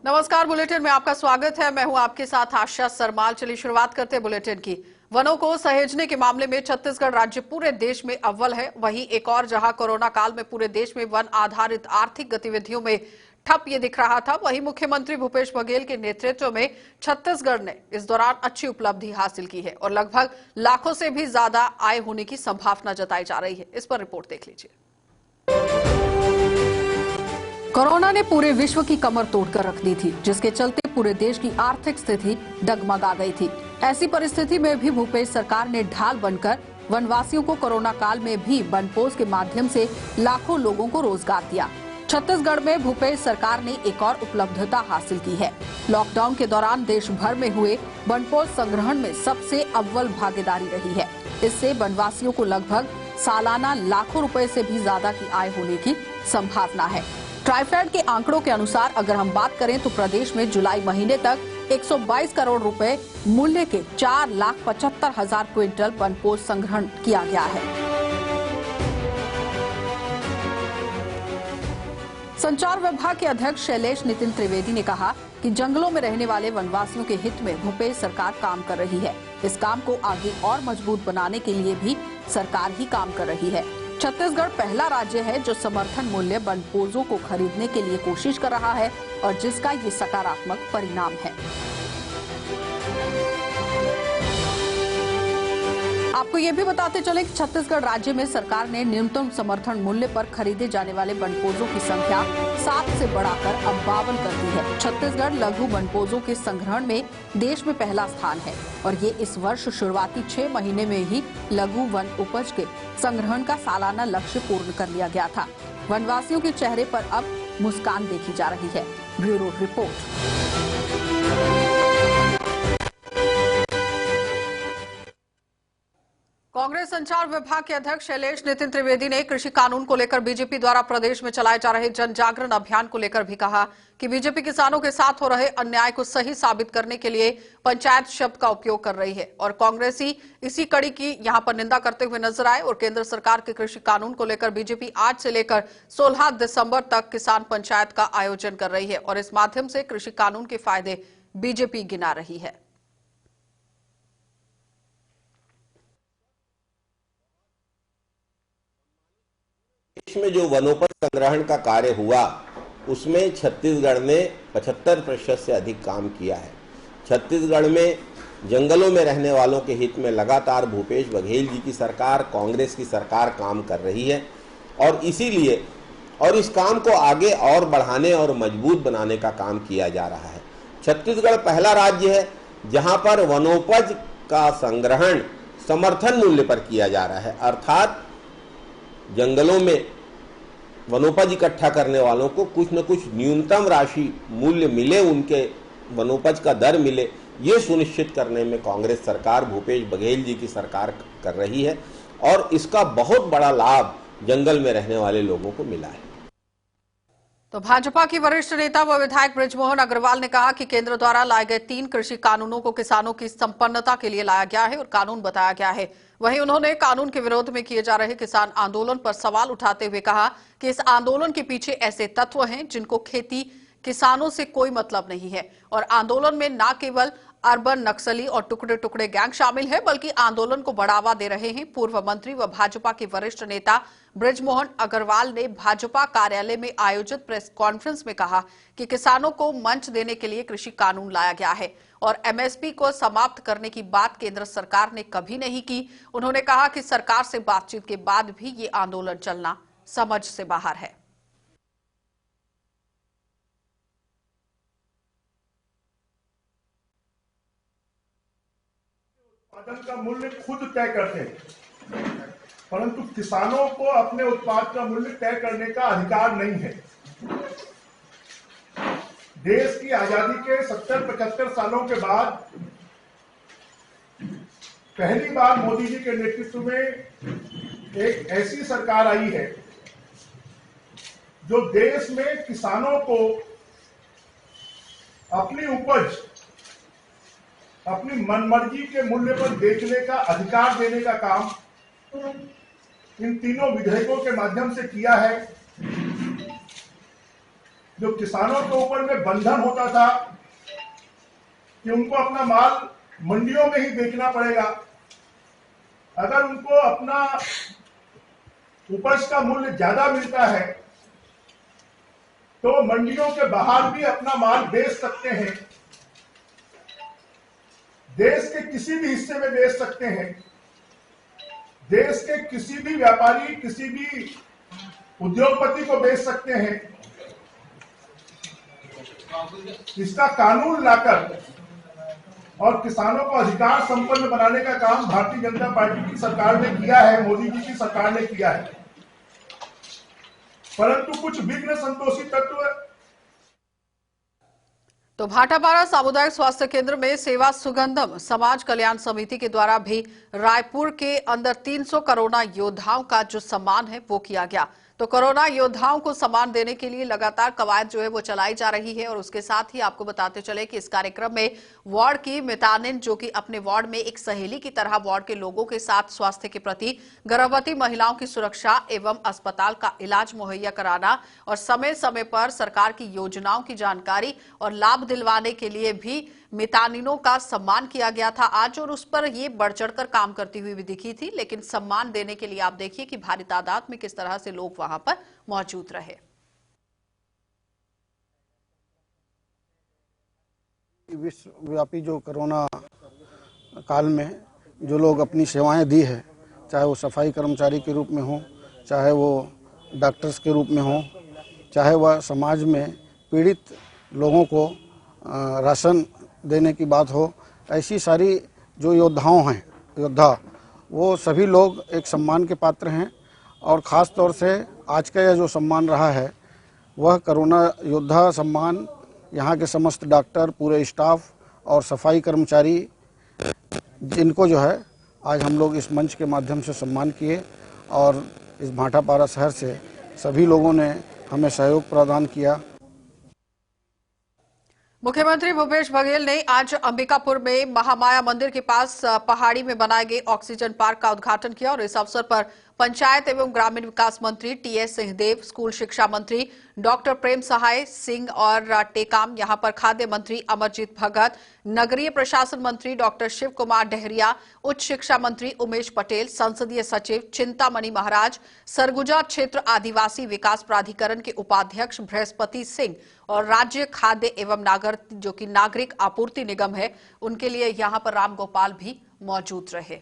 नमस्कार, बुलेटिन में आपका स्वागत है। मैं हूं आपके साथ आशा सरमाल। चलिए शुरुआत करते हैं बुलेटिन की। वनों को सहेजने के मामले में छत्तीसगढ़ राज्य पूरे देश में अव्वल है। वहीं एक और जहां कोरोना काल में पूरे देश में वन आधारित आर्थिक गतिविधियों में ठप ये दिख रहा था, वहीं मुख्यमंत्री भूपेश बघेल के नेतृत्व में छत्तीसगढ़ ने इस दौरान अच्छी उपलब्धि हासिल की है और लगभग लाखों से भी ज्यादा आय होने की संभावना जताई जा रही है। इस पर रिपोर्ट देख लीजिए। कोरोना ने पूरे विश्व की कमर तोड़कर रख दी थी, जिसके चलते पूरे देश की आर्थिक स्थिति डगमगा गई थी। ऐसी परिस्थिति में भी भूपेश सरकार ने ढाल बनकर वनवासियों को कोरोना काल में भी वनपोष के माध्यम से लाखों लोगों को रोजगार दिया। छत्तीसगढ़ में भूपेश सरकार ने एक और उपलब्धता हासिल की है। लॉकडाउन के दौरान देश भर में हुए वनपोष संग्रहण में सबसे अव्वल भागीदारी रही है। इससे वनवासियों को लगभग सालाना लाखों रुपए से भी ज्यादा की आय होने की संभावना है। ट्राइफेड के आंकड़ों के अनुसार अगर हम बात करें तो प्रदेश में जुलाई महीने तक 122 करोड़ रुपए मूल्य के 4,75,000 क्विंटल वनपोष संग्रहण किया गया है। संचार विभाग के अध्यक्ष शैलेश नितिन त्रिवेदी ने कहा कि जंगलों में रहने वाले वनवासियों के हित में भूपेश सरकार काम कर रही है। इस काम को आगे और मजबूत बनाने के लिए भी सरकार ही काम कर रही है। छत्तीसगढ़ पहला राज्य है जो समर्थन मूल्य वनपोषों को खरीदने के लिए कोशिश कर रहा है और जिसका ये सकारात्मक परिणाम है। आपको ये भी बताते चले कि छत्तीसगढ़ राज्य में सरकार ने न्यूनतम समर्थन मूल्य पर खरीदे जाने वाले वनपोषों की संख्या 7 से बढ़ाकर अब 52 कर दी है। छत्तीसगढ़ लघु वनपोषों के संग्रहण में देश में पहला स्थान है और ये इस वर्ष शुरुआती 6 महीने में ही लघु वन उपज के संग्रहण का सालाना लक्ष्य पूर्ण कर लिया गया था। वनवासियों के चेहरे पर अब मुस्कान देखी जा रही है। Bureau report. कांग्रेस संचार विभाग के अध्यक्ष शैलेश नितिन त्रिवेदी ने कृषि कानून को लेकर बीजेपी द्वारा प्रदेश में चलाए जा रहे जन जागरण अभियान को लेकर भी कहा कि बीजेपी किसानों के साथ हो रहे अन्याय को सही साबित करने के लिए पंचायत शब्द का उपयोग कर रही है और कांग्रेसी इसी कड़ी की यहां पर निंदा करते हुए नजर आए। और केंद्र सरकार के कृषि कानून को लेकर बीजेपी आज से लेकर 16 दिसंबर तक किसान पंचायत का आयोजन कर रही है और इस माध्यम से कृषि कानून के फायदे बीजेपी गिना रही है। देश में जो वनोपज संग्रहण का कार्य हुआ उसमें छत्तीसगढ़ ने 75% से अधिक काम किया है। छत्तीसगढ़ में जंगलों में रहने वालों के हित में लगातार भूपेश बघेल जी की सरकार, कांग्रेस की सरकार काम कर रही है और इसीलिए और इस काम को आगे और बढ़ाने और मजबूत बनाने का काम किया जा रहा है। छत्तीसगढ़ पहला राज्य है जहां पर वनोपज का संग्रहण समर्थन मूल्य पर किया जा रहा है, अर्थात जंगलों में वनोपज इकट्ठा करने वालों को कुछ न कुछ न्यूनतम राशि मूल्य मिले, उनके वनोपज का दर मिले, ये सुनिश्चित करने में कांग्रेस सरकार, भूपेश बघेल जी की सरकार कर रही है और इसका बहुत बड़ा लाभ जंगल में रहने वाले लोगों को मिला है। तो भाजपा की वरिष्ठ नेता व विधायक बृजमोहन अग्रवाल ने कहा कि केंद्र द्वारा लाए गए 3 कृषि कानूनों को किसानों की संपन्नता के लिए लाया गया है और कानून बताया गया है। वहीं उन्होंने कानून के विरोध में किए जा रहे किसान आंदोलन पर सवाल उठाते हुए कहा कि इस आंदोलन के पीछे ऐसे तत्व हैं जिनको खेती किसानों से कोई मतलब नहीं है और आंदोलन में न केवल अर्बन नक्सली और टुकड़े टुकड़े गैंग शामिल है बल्कि आंदोलन को बढ़ावा दे रहे हैं। पूर्व मंत्री व भाजपा के वरिष्ठ नेता बृजमोहन अग्रवाल ने भाजपा कार्यालय में आयोजित प्रेस कॉन्फ्रेंस में कहा कि किसानों को मंच देने के लिए कृषि कानून लाया गया है और एमएसपी को समाप्त करने की बात केंद्र सरकार ने कभी नहीं की। उन्होंने कहा कि सरकार से बातचीत के बाद भी ये आंदोलन चलना समझ से बाहर है। उत्पादन का मूल्य खुद तय करते हैं, परंतु किसानों को अपने उत्पाद का मूल्य तय करने का अधिकार नहीं है। देश की आजादी के 70-75 सालों के बाद पहली बार मोदी जी के नेतृत्व में एक ऐसी सरकार आई है जो देश में किसानों को अपनी उपज अपनी मनमर्जी के मूल्य पर बेचने का अधिकार देने का काम इन तीनों विधेयकों के माध्यम से किया है। जो किसानों के ऊपर में बंधन होता था कि उनको अपना माल मंडियों में ही बेचना पड़ेगा, अगर उनको अपना उपज का मूल्य ज्यादा मिलता है तो मंडियों के बाहर भी अपना माल बेच सकते हैं, देश के किसी भी हिस्से में बेच सकते हैं, देश के किसी भी व्यापारी, किसी भी उद्योगपति को बेच सकते हैं। इसका कानून लाकर और किसानों को अधिकार संपन्न बनाने का काम भारतीय जनता पार्टी की सरकार ने किया है, मोदी जी की सरकार ने किया है। परंतु कुछ विघ्न संतोषी तत्व तो भाटापारा सामुदायिक स्वास्थ्य केंद्र में सेवा सुगंधम समाज कल्याण समिति के द्वारा भी रायपुर के अंदर 300 कोरोना योद्धाओं का जो सम्मान है वो किया गया। तो कोरोना योद्धाओं को सम्मान देने के लिए लगातार कवायद जो है वो चलाई जा रही है। और उसके साथ ही आपको बताते चले कि इस कार्यक्रम में वार्ड की मितानिन, जो कि अपने वार्ड में एक सहेली की तरह वार्ड के लोगों के साथ स्वास्थ्य के प्रति, गर्भवती महिलाओं की सुरक्षा एवं अस्पताल का इलाज मुहैया कराना और समय समय पर सरकार की योजनाओं की जानकारी और लाभ दिलवाने के लिए भी मितानिनों का सम्मान किया गया था आज। और उस पर ये बढ़ चढ़कर काम करती हुई भी दिखी थी। लेकिन सम्मान देने के लिए आप देखिए कि भारी तादाद में किस तरह से लोग वहां पर मौजूद रहे। विश्वव्यापी जो कोरोना काल में जो लोग अपनी सेवाएं दी है, चाहे वो सफाई कर्मचारी के रूप में हो, चाहे वो डॉक्टर्स के रूप में हो, चाहे वह समाज में पीड़ित लोगों को राशन देने की बात हो, ऐसी सारी जो योद्धा वो सभी लोग एक सम्मान के पात्र हैं। और ख़ास तौर से आज का यह जो सम्मान रहा है वह कोरोना योद्धा सम्मान यहाँ के समस्त डॉक्टर, पूरे स्टाफ और सफाई कर्मचारी, जिनको जो है आज हम लोग इस मंच के माध्यम से सम्मान किए। और इस भाटापारा शहर से सभी लोगों ने हमें सहयोग प्रदान किया। मुख्यमंत्री भूपेश बघेल ने आज अंबिकापुर में महामाया मंदिर के पास पहाड़ी में बनाए गए ऑक्सीजन पार्क का उद्घाटन किया। और इस अवसर पर पंचायत एवं ग्रामीण विकास मंत्री टीएस सिंहदेव, स्कूल शिक्षा मंत्री डॉक्टर प्रेम सहाय सिंह और टेकाम, यहां पर खाद्य मंत्री अमरजीत भगत, नगरीय प्रशासन मंत्री डॉक्टर शिव कुमार डहरिया, उच्च शिक्षा मंत्री उमेश पटेल, संसदीय सचिव चिंतामणि महाराज, सरगुजा क्षेत्र आदिवासी विकास प्राधिकरण के उपाध्यक्ष बृहस्पति सिंह और राज्य खाद्य एवं नागरिक आपूर्ति निगम है, उनके लिए यहां पर राम गोपाल भी मौजूद रहे।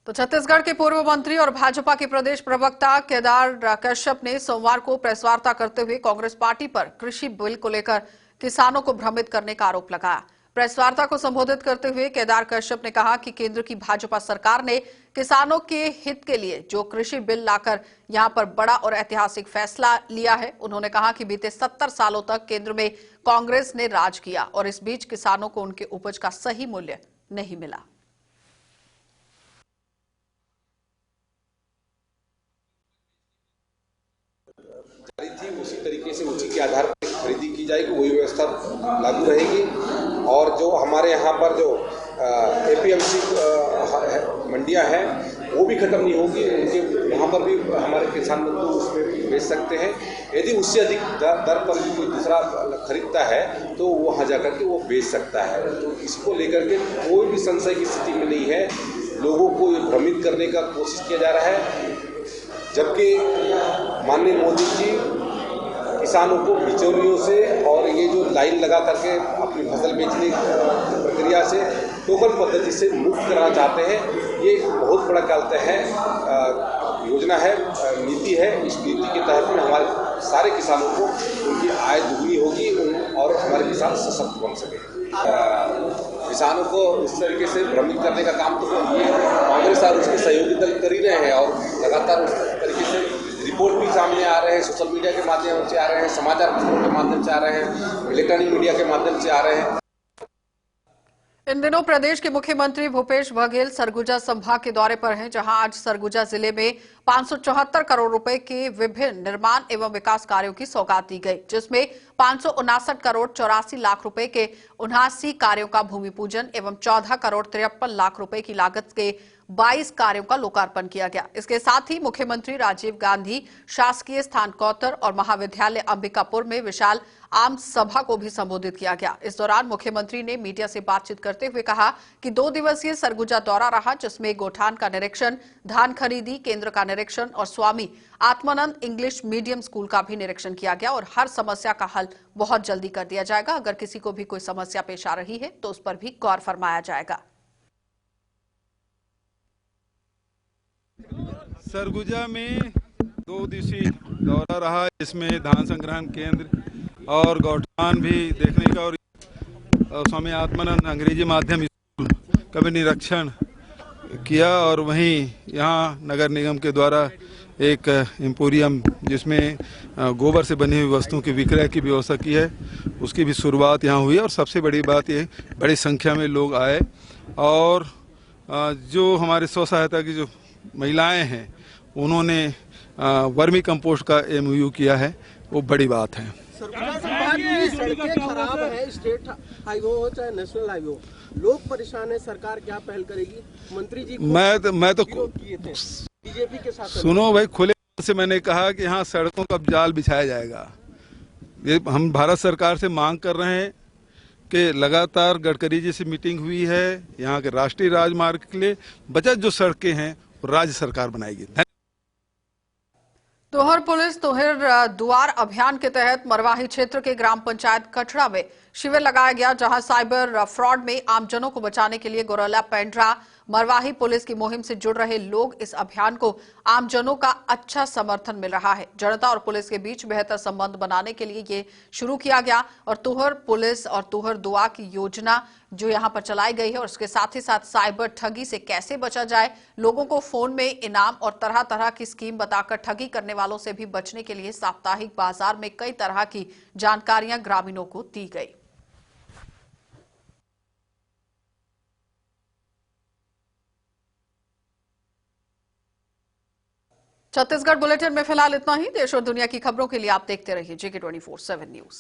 तो छत्तीसगढ़ के पूर्व मंत्री और भाजपा के प्रदेश प्रवक्ता केदार कश्यप ने सोमवार को प्रेस वार्ता करते हुए कांग्रेस पार्टी पर कृषि बिल को लेकर किसानों को भ्रमित करने का आरोप लगाया। प्रेस वार्ता को संबोधित करते हुए केदार कश्यप ने कहा कि केंद्र की भाजपा सरकार ने किसानों के हित के लिए जो कृषि बिल लाकर यहां पर बड़ा और ऐतिहासिक फैसला लिया है। उन्होंने कहा कि बीते 70 सालों तक केंद्र में कांग्रेस ने राज किया और इस बीच किसानों को उनके उपज का सही मूल्य नहीं मिला। थी उसी तरीके से उसी के आधार पर खरीदी की जाएगी, वही व्यवस्था लागू रहेगी। और जो हमारे यहाँ पर जो एपीएमसी मंडियाँ हैं वो भी खत्म नहीं होगी, उनके वहाँ पर भी हमारे किसान बंधु उसमें बेच सकते हैं। यदि उससे अधिक दर पर कोई दूसरा खरीदता है तो वहाँ जाकर के वो बेच सकता है। तो इसको लेकर के कोई भी संशय की स्थिति में नहीं है। लोगों को भ्रमित करने का कोशिश किया जा रहा है, जबकि माननीय मोदी जी किसानों को बिचौलियों से और ये जो लाइन लगा करके अपनी फसल बेचने की प्रक्रिया से टोकन पद्धति से मुक्त कराना चाहते हैं। ये बहुत बड़ा कहते हैं योजना है, नीति है। इस नीति के तहत में हमारे सारे किसानों को उनकी आय दुगनी होगी और हमारे किसान सशक्त बन सके। किसानों को इस तरीके से भ्रमित करने का काम तो कांग्रेस और उसके सहयोगी दल कर ही रहे हैं और लगातार उस तरीके से रिपोर्ट भी सामने आ रहे हैं, सोशल मीडिया के माध्यम से आ रहे हैं, समाचार पत्रों के माध्यम से आ रहे हैं, इलेक्ट्रॉनिक मीडिया के माध्यम से आ रहे हैं। इन दिनों प्रदेश के मुख्यमंत्री भूपेश बघेल सरगुजा संभाग के दौरे पर हैं, जहां आज सरगुजा जिले में 574 करोड़ रुपए के विभिन्न निर्माण एवं विकास कार्यों की सौगात दी गई, जिसमें 559 करोड़ 84 लाख रुपए के 79 कार्यों का भूमि पूजन एवं 14 करोड़ 53 लाख रुपए की लागत के 22 कार्यों का लोकार्पण किया गया। इसके साथ ही मुख्यमंत्री राजीव गांधी शासकीय स्थान कौतर और महाविद्यालय अंबिकापुर में विशाल आम सभा को भी संबोधित किया गया। इस दौरान मुख्यमंत्री ने मीडिया से बातचीत करते हुए कहा कि 2 दिवसीय सरगुजा दौरा रहा, जिसमें गोठान का निरीक्षण, धान खरीदी केंद्र का निरीक्षण और Swami Atmanand English medium school का भी निरीक्षण किया गया और हर समस्या का हल बहुत जल्दी कर दिया जाएगा। अगर किसी को भी कोई समस्या पेश आ रही है तो उस पर भी गौर फरमाया जाएगा। सरगुजा में 2 दिवसीय दौरा रहा, इसमें धान संग्रहण केंद्र और गौठान भी देखने का और स्वामी आत्मानंद अंग्रेजी माध्यम स्कूल का भी निरीक्षण किया और वहीं यहाँ नगर निगम के द्वारा एक एम्पोरियम जिसमें गोबर से बनी हुई वस्तुओं की विक्रय की व्यवस्था की है, उसकी भी शुरुआत यहाँ हुई। और सबसे बड़ी बात ये बड़ी संख्या में लोग आए और जो हमारे स्व सहायता की जो महिलाएं हैं उन्होंने वर्मी कंपोस्ट का MOU किया है, वो बड़ी बात है। सड़कें खराब है, स्टेट हाईवे हो चाहे नेशनल हाईवे हो, लोग परेशान है, सरकार क्या पहल करेगी? मंत्री जी मैं तो किए थे बीजेपी के साथ। सुनो भाई, खुले से मैंने कहा कि यहाँ सड़कों का जाल बिछाया जाएगा। ये हम भारत सरकार से मांग कर रहे हैं कि लगातार गडकरी जी से मीटिंग हुई है, यहाँ के राष्ट्रीय राजमार्ग के लिए बचत जो सड़कें हैं राज्य सरकार बनाएगी। तोहर पुलिस तोहर दुआर अभियान के तहत मरवाही क्षेत्र के ग्राम पंचायत कठड़ा में शिविर लगाया गया, जहां साइबर फ्रॉड में आमजनों को बचाने के लिए गोरला पेंड्रा मरवाही पुलिस की मुहिम से जुड़ रहे लोग इस अभियान को आमजनों का अच्छा समर्थन मिल रहा है। जनता और पुलिस के बीच बेहतर संबंध बनाने के लिए ये शुरू किया गया और तुहर पुलिस और तुहर दुआ की योजना जो यहां पर चलाई गई है और उसके साथ ही साथ साइबर ठगी से कैसे बचा जाए, लोगों को फोन में इनाम और तरह तरह की स्कीम बताकर ठगी करने वालों से भी बचने के लिए साप्ताहिक बाजार में कई तरह की जानकारियां ग्रामीणों को दी गई। छत्तीसगढ़ बुलेटिन में फिलहाल इतना ही। देश और दुनिया की खबरों के लिए आप देखते रहिए JK 24/7 न्यूज।